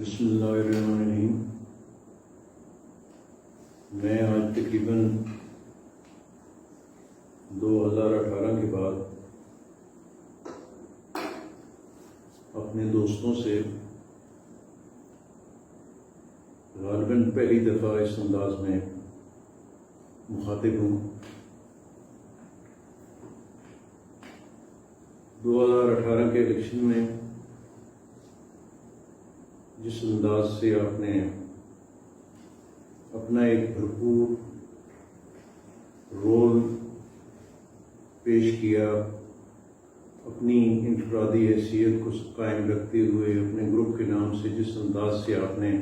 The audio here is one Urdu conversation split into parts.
بسم اللہ الرحمن الرحیم۔ میں آج تقریباً 2018 کے بعد اپنے دوستوں سے غالباً پہلی دفعہ اس انداز میں مخاطب ہوں۔ 2018 کے الیکشن میں جس انداز سے آپ نے اپنا ایک بھرپور رول پیش کیا، اپنی انفرادی حیثیت کو قائم رکھتے ہوئے اپنے گروپ کے نام سے جس انداز سے آپ نے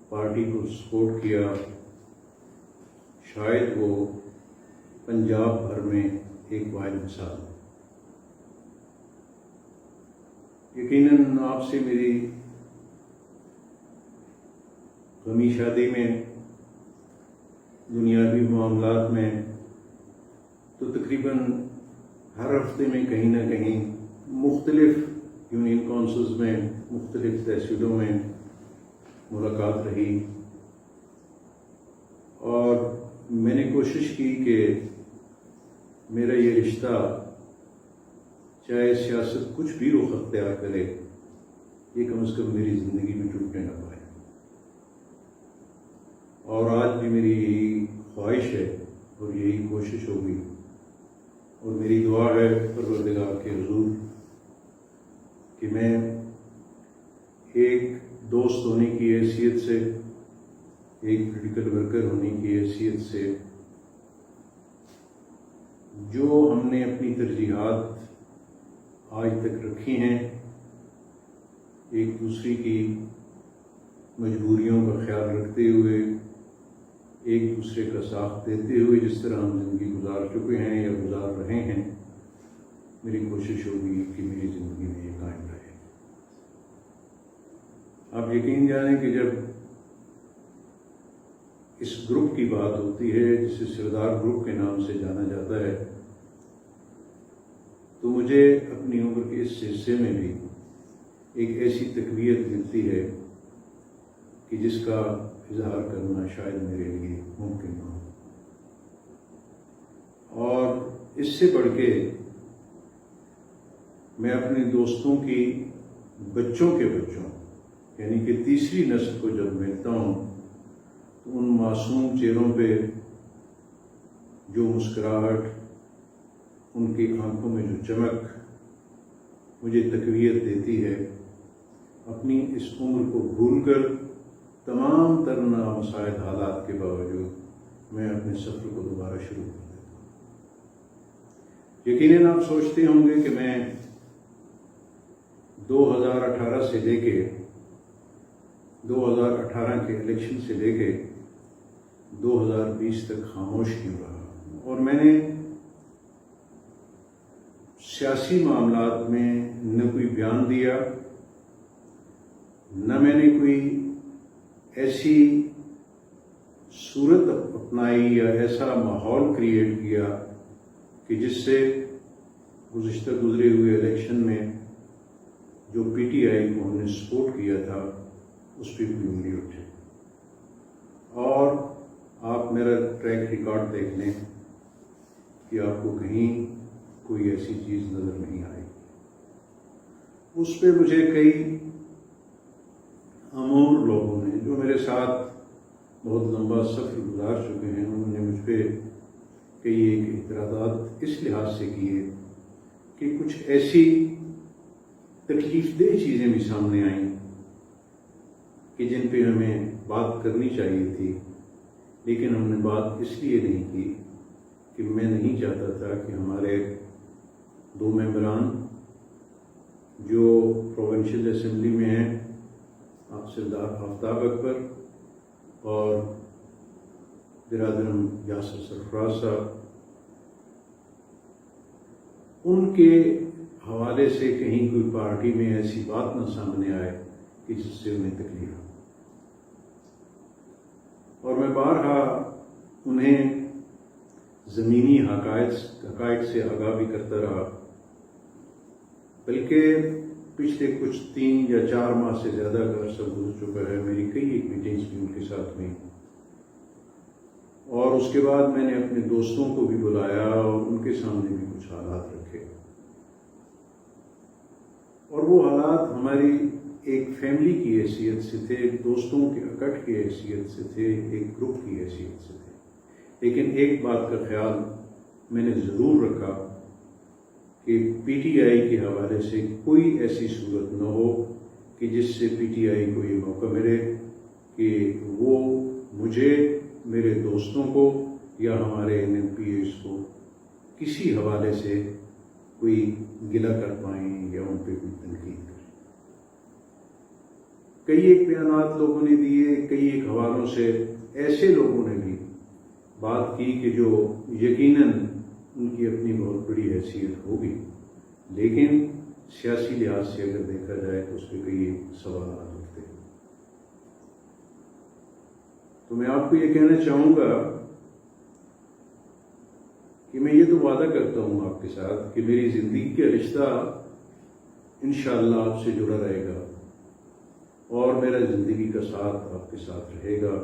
پارٹی کو سپورٹ کیا، شاید وہ پنجاب بھر میں ایک واحد مثال ہے۔ یقیناً آپ سے میری غمی شادی میں، دنیاوی معاملات میں تو تقریباً ہر ہفتے میں کہیں نہ کہیں مختلف یونین کونسلز میں، مختلف تحصیلوں میں ملاقات رہی، اور میں نے کوشش کی کہ میرا یہ رشتہ چاہے سیاست کچھ بھی رخ اختیار کرے، یہ کم از کم میری زندگی میں ٹوٹنے نہ پائے۔ اور آج بھی میری یہی خواہش ہے اور یہی کوشش ہوگی، اور میری دعا ہے پروردگار کے حضور کہ میں ایک دوست ہونے کی حیثیت سے، ایک پولیٹیکل ورکر ہونے کی حیثیت سے، جو ہم نے اپنی ترجیحات آج تک رکھی ہیں، ایک دوسری کی مجبوریوں کا خیال رکھتے ہوئے، ایک دوسرے کا ساتھ دیتے ہوئے، جس طرح ہم زندگی گزار چکے ہیں یا گزار رہے ہیں، میری کوشش ہوگی کہ میری زندگی میں یہ قائم رہے۔ آپ یقین جانیں کہ جب اس گروپ کی بات ہوتی ہے، جسے سردار گروپ کے نام سے جانا جاتا ہے، تو مجھے اپنی عمر کے اس حصے میں بھی ایک ایسی تقویت ملتی ہے کہ جس کا اظہار کرنا شاید میرے لیے ممکن نہ ہو۔ اور اس سے بڑھ کے میں اپنے دوستوں کی بچوں کے بچوں، یعنی کہ تیسری نسل کو جب ملتا ہوں تو ان معصوم چہروں پہ جو مسکراہٹ، ان کی آنکھوں میں جو چمک مجھے تقویت دیتی ہے، اپنی اس عمر کو بھول کر تمام تر نامساعد حالات کے باوجود میں اپنے سفر کو دوبارہ شروع کر دیتا ہوں۔ یقیناً آپ سوچتے ہوں گے کہ میں 2018 سے لے کے 2018 کے الیکشن سے لے کے 2020 تک خاموش کیوں رہا، اور میں نے سیاسی معاملات میں نہ کوئی بیان دیا، نہ میں نے کوئی ایسی صورت اپنائی یا ایسا ماحول کریٹ کیا کہ جس سے گزشتہ گزرے ہوئے الیکشن میں جو پی ٹی آئی کو ہم نے سپورٹ کیا تھا اس پہ کوئی انگلی اٹھے۔ اور آپ میرا ٹریک ریکارڈ دیکھ لیں کہ آپ کو کہیں کوئی ایسی چیز نظر نہیں آئے۔ اس پہ مجھے کئی امور لوگوں نے جو میرے ساتھ بہت لمبا سفر گزار چکے ہیں، انہوں نے مجھ پہ کئی ایک اعتراضات اس لحاظ سے کیے کہ کچھ ایسی تکلیف دہ چیزیں بھی سامنے آئیں کہ جن پہ ہمیں بات کرنی چاہیے تھی، لیکن ہم نے بات اس لیے نہیں کی کہ میں نہیں چاہتا تھا کہ ہمارے 2 ممبران جو پروونشل اسمبلی میں ہیں، سردار آفتاب اکبر اور برادرم یاسر سرفراز صاحب، ان کے حوالے سے کہیں کوئی پارٹی میں ایسی بات نہ سامنے آئے کہ جس سے انہیں تکلیف ہو۔ اور میں بارہا انہیں زمینی حقائق سے آگاہ بھی کرتا رہا، بلکہ پچھلے کچھ 3 یا 4 ماہ سے زیادہ کا عرصہ گزر چکا ہے، میری کئی ایک میٹنگز بھی ان کے ساتھ ہوئی، اور اس کے بعد میں نے اپنے دوستوں کو بھی بلایا اور ان کے سامنے بھی کچھ حالات رکھے، اور وہ حالات ہماری ایک فیملی کی حیثیت سے تھے، ایک دوستوں کے اکٹھ کی حیثیت سے تھے، ایک گروپ کی حیثیت سے تھے، لیکن ایک بات کا خیال میں نے ضرور رکھا کہ پی ٹی آئی کے حوالے سے کوئی ایسی صورت نہ ہو کہ جس سے پی ٹی آئی کو یہ موقع ملے کہ وہ مجھے، میرے دوستوں کو یا ہمارے این ایم پی ایس کو کسی حوالے سے کوئی گلہ کر پائیں یا ان پہ کوئی تنقید کریں۔ کئی ایک بیانات لوگوں نے دیے، کئی ایک حوالوں سے ایسے لوگوں نے بھی بات کی کہ جو یقیناً ان کی اپنی بہت بڑی حیثیت ہوگی، لیکن سیاسی لحاظ سے اگر دیکھا جائے تو اس پہ کئی ایک سوالات اٹھتے ہیں۔ تو میں آپ کو یہ کہنا چاہوں گا کہ میں یہ تو وعدہ کرتا ہوں آپ کے ساتھ کہ میری زندگی کا رشتہ انشاءاللہ آپ سے جڑا رہے گا، اور میرا زندگی کا ساتھ آپ کے ساتھ رہے گا،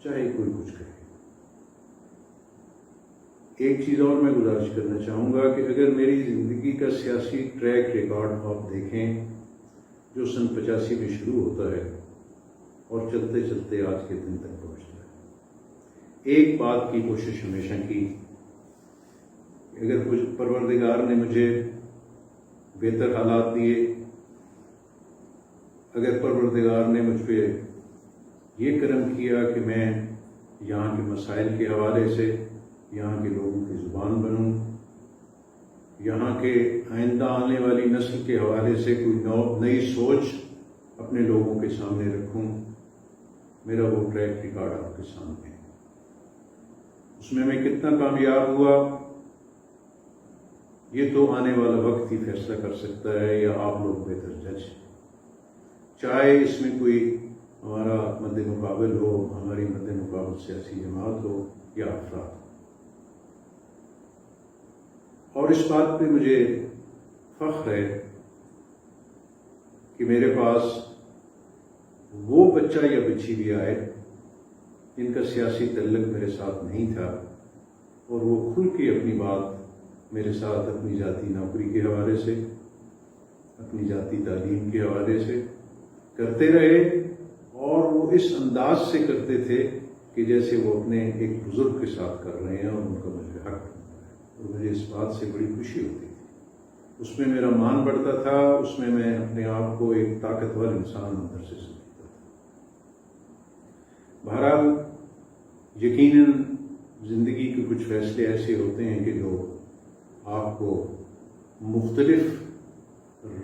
چاہے کوئی کچھ کہے۔ ایک چیز اور میں گزارش کرنا چاہوں گا کہ اگر میری زندگی کا سیاسی ٹریک ریکارڈ آپ دیکھیں جو سن 85 میں شروع ہوتا ہے اور چلتے چلتے آج کے دن تک پہنچتا ہے، ایک بات کی کوشش ہمیشہ کی، اگر کچھ پروردگار نے مجھے بہتر حالات دیے، اگر پروردگار نے مجھ پہ یہ کرم کیا کہ میں یہاں کے مسائل کے حوالے سے یہاں کے لوگوں کی زبان بنوں، یہاں کے آئندہ آنے والی نسل کے حوالے سے کوئی نئی سوچ اپنے لوگوں کے سامنے رکھوں، میرا وہ ٹریک ریکارڈ آپ کے سامنے ہے۔ اس میں کتنا کامیاب ہوا یہ تو آنے والا وقت ہی فیصلہ کر سکتا ہے، یا آپ لوگ بہتر جج ہیں، چاہے اس میں کوئی ہمارا مد مقابل ہو، ہماری مد مقابل سیاسی جماعت ہو یا افراد۔ اور اس بات پہ مجھے فخر ہے کہ میرے پاس وہ بچہ یا بچی بھی آئے جن کا سیاسی تعلق میرے ساتھ نہیں تھا، اور وہ کھل کے اپنی بات میرے ساتھ اپنی ذاتی نوکری کے حوالے سے، اپنی ذاتی تعلیم کے حوالے سے کرتے رہے، اور وہ اس انداز سے کرتے تھے کہ جیسے وہ اپنے ایک بزرگ کے ساتھ کر رہے ہیں اور ان کا مجھے حق ہے، اور مجھے اس بات سے بڑی خوشی ہوتی تھی۔ اس میں میرا مان بڑھتا تھا، اس میں اپنے آپ کو ایک طاقتور انسان اندر سے سمجھتا تھا۔ بہرحال یقیناً زندگی کے کچھ فیصلے ایسے ہوتے ہیں کہ جو آپ کو مختلف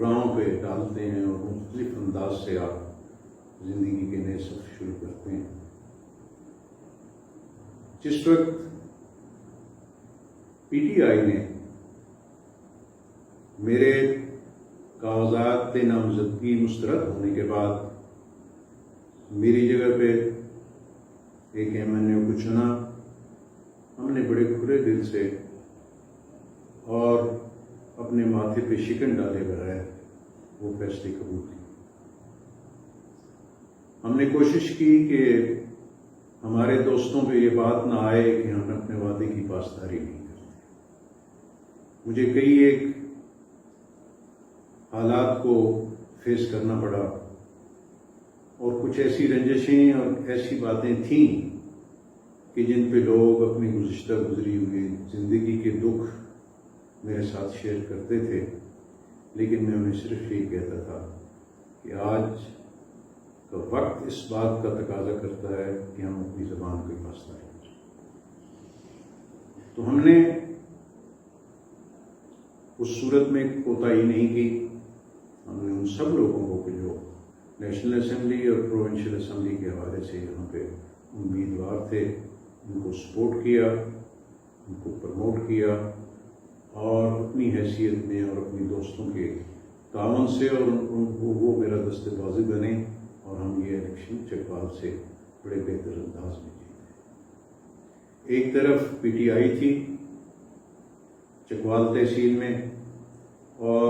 راہوں پہ ڈالتے ہیں اور مختلف انداز سے آپ زندگی کے نئے سفر شروع کرتے ہیں۔ جس وقت پی ٹی آئی نے میرے کاغذات نامزدگی مسترد ہونے کے بعد میری جگہ پہ ایک ایم این اے کو چنا، ہم نے بڑے کھلے دل سے اور اپنے ماتھے پہ شکن ڈالے بغیر وہ فیصلے قبول کی۔ ہم نے کوشش کی کہ ہمارے دوستوں پہ یہ بات نہ آئے کہ ہم اپنے وعدے کی پاسداری نہیں کرتے۔ مجھے کئی ایک حالات کو فیس کرنا پڑا، اور کچھ ایسی رنجشیں اور ایسی باتیں تھیں کہ جن پہ لوگ اپنی گزشتہ گزری ہوئی زندگی کے دکھ میرے ساتھ شیئر کرتے تھے، لیکن میں انہیں صرف یہ کہتا تھا کہ آج کا وقت اس بات کا تقاضا کرتا ہے کہ ہم اپنی زبان کو پاسداری کریں۔ تو ہم نے اس صورت میں کوتاہی نہیں کی، ہم نے ان سب لوگوں کو جو نیشنل اسمبلی اور پروونشل اسمبلی کے حوالے سے یہاں پہ امیدوار تھے ان کو سپورٹ کیا، ان کو پروموٹ کیا، اور اپنی حیثیت میں اور اپنی دوستوں کے تعاون سے، اور وہ میرا دست بازی بنے، اور ہم یہ الیکشن چکوال سے بڑے بہتر انداز میں جیتے۔ ایک طرف پی ٹی آئی تھی چکوال تحصیل میں، اور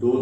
2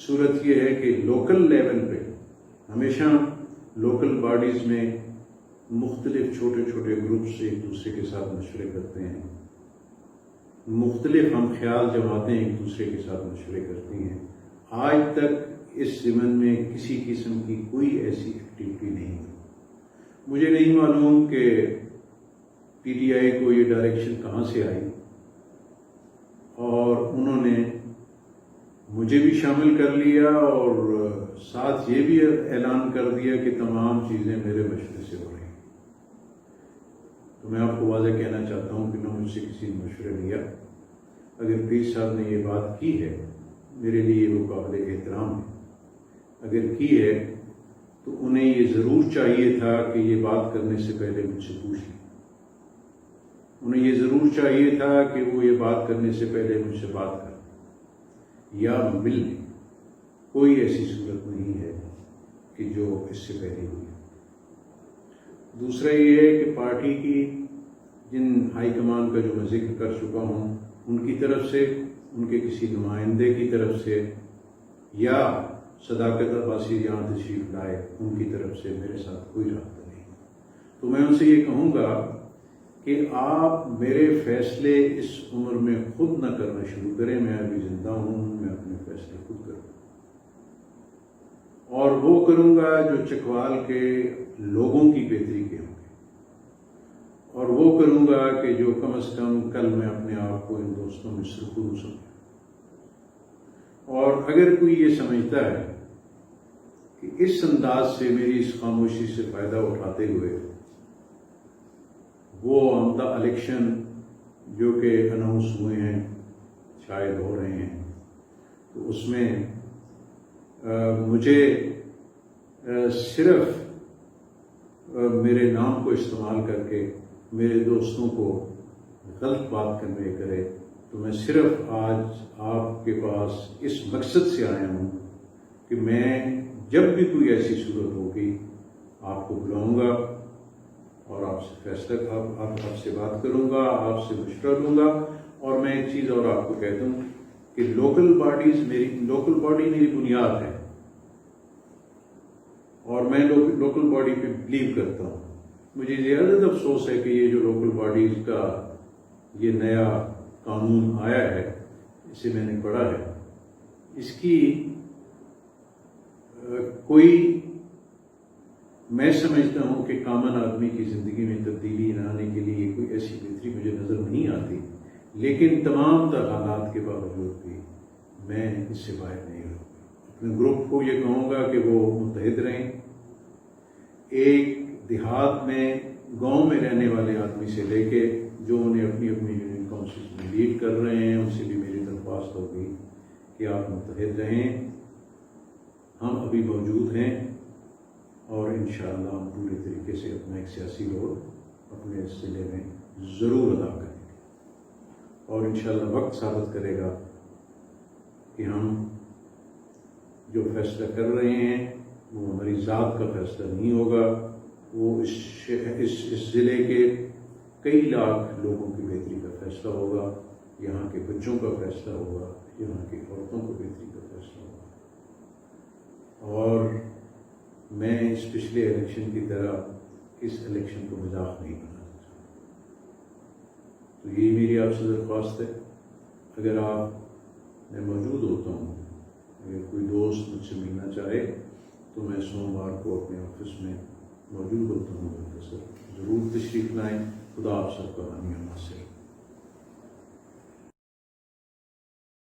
صورت یہ ہے کہ لوکل لیول پہ ہمیشہ لوکل باڈیز میں مختلف چھوٹے چھوٹے گروپس ایک دوسرے کے ساتھ مشورے کرتے ہیں، مختلف ہم خیال جماعتیں ایک دوسرے کے ساتھ مشورے کرتی ہیں. آج تک اس ضمن میں کسی قسم کی کوئی ایسی ایکٹیویٹی نہیں ہوئی. مجھے نہیں معلوم کہ پی ٹی آئی کو یہ ڈائریکشن کہاں سے آئی، اور انہوں نے مجھے بھی شامل کر لیا اور ساتھ یہ بھی اعلان کر دیا کہ تمام چیزیں میرے مشورے سے ہو رہی ہیں. تو میں آپ کو واضح کہنا چاہتا ہوں کہ نہ مجھ سے کسی نے مشورہ لیا. اگر پیر صاحب نے یہ بات کی ہے میرے لیے وہ قابل احترام ہے. اگر کی ہے تو انہیں یہ ضرور چاہیے تھا کہ یہ بات کرنے سے پہلے مجھ سے پوچھ لیں. انہیں یہ ضرور چاہیے تھا کہ وہ یہ بات کرنے سے پہلے مجھ سے بات کریں یا مل لیں. کوئی ایسی صورت نہیں ہے کہ جو اس سے پہلے ہوئی. دوسرا یہ ہے کہ پارٹی کی جن ہائی کمان کا جو میں ذکر کر چکا ہوں ان کی طرف سے، ان کے کسی نمائندے کی طرف سے یا صداقت عباسی جہاں تشریف لائے ان کی طرف سے میرے ساتھ کوئی رابطہ نہیں. تو میں ان سے یہ کہوں گا کہ آپ میرے فیصلے اس عمر میں خود نہ کرنا شروع کریں. میں ابھی زندہ ہوں، میں اپنے فیصلے خود کروں، اور وہ کروں گا جو چکوال کے لوگوں کی بہتری کے ہوں گے، اور وہ کروں گا کہ جو کم از کم کل میں اپنے آپ کو ان دوستوں میں سرخرو سمجھوں. اور اگر کوئی یہ سمجھتا ہے کہ اس انداز سے میری اس خاموشی سے فائدہ اٹھاتے ہوئے وہ آمدہ الیکشن جو کہ اناؤنس ہوئے ہیں، شاید ہو رہے ہیں، تو اس میں مجھے صرف میرے نام کو استعمال کر کے میرے دوستوں کو غلط بات کرنے کرے، تو میں صرف آج آپ کے پاس اس مقصد سے آیا ہوں کہ میں جب بھی کوئی ایسی صورت ہوگی آپ کو بلاؤں گا اور آپ سے فیصلہ آپ سے بات کروں گا، آپ سے مشورہ لوں گا. اور میں ایک چیز اور آپ کو کہتا ہوں کہ لوکل باڈی میری بنیاد ہے، اور میں لوکل باڈی پہ بلیو کرتا ہوں. مجھے زیادہ افسوس ہے کہ یہ جو لوکل باڈیز کا یہ نیا قانون آیا ہے، اسے میں نے پڑھا ہے، اس کی کوئی، میں سمجھتا ہوں کہ کامن آدمی کی زندگی میں تبدیلی لانے کے لیے کوئی ایسی بہتری مجھے نظر نہیں آتی. لیکن تمام تر حالات کے باوجود بھی میں اس سے باہر نہیں رہوں. اپنے گروپ کو یہ کہوں گا کہ وہ متحد رہیں. ایک دیہات میں گاؤں میں رہنے والے آدمی سے لے کے جو انہیں اپنی اپنی یونین کاؤنسل میں لیڈ کر رہے ہیں، ان سے بھی میری درخواست ہوگی کہ آپ متحد رہیں. ہم ابھی موجود ہیں اور انشاءاللہ ہم پورے طریقے سے اپنا ایک سیاسی رول اپنے اس ضلع میں ضرور ادا کریں گے، اور انشاءاللہ وقت ثابت کرے گا کہ ہم جو فیصلہ کر رہے ہیں وہ ہماری ذات کا فیصلہ نہیں ہوگا، وہ اس ضلع کے کئی لاکھ لوگوں کی بہتری کا فیصلہ ہوگا. یہاں کے بچوں کا فیصلہ ہوگا، یہاں کی عورتوں کو بہتری کا فیصلہ ہوگا. اور میں اس پچھلے الیکشن کی طرح اس الیکشن کو مذاق نہیں بنانا چاہتا. تو یہی میری آپ سے درخواست ہے. اگر آپ میں موجود ہوتا ہوں، اگر کوئی دوست مجھ سے ملنا چاہے تو میں سوموار کو اپنے آفس میں موجود ہوتا ہوں. ضرور تشریف لائیں. خدا آپ سب کا حامی و ناصر.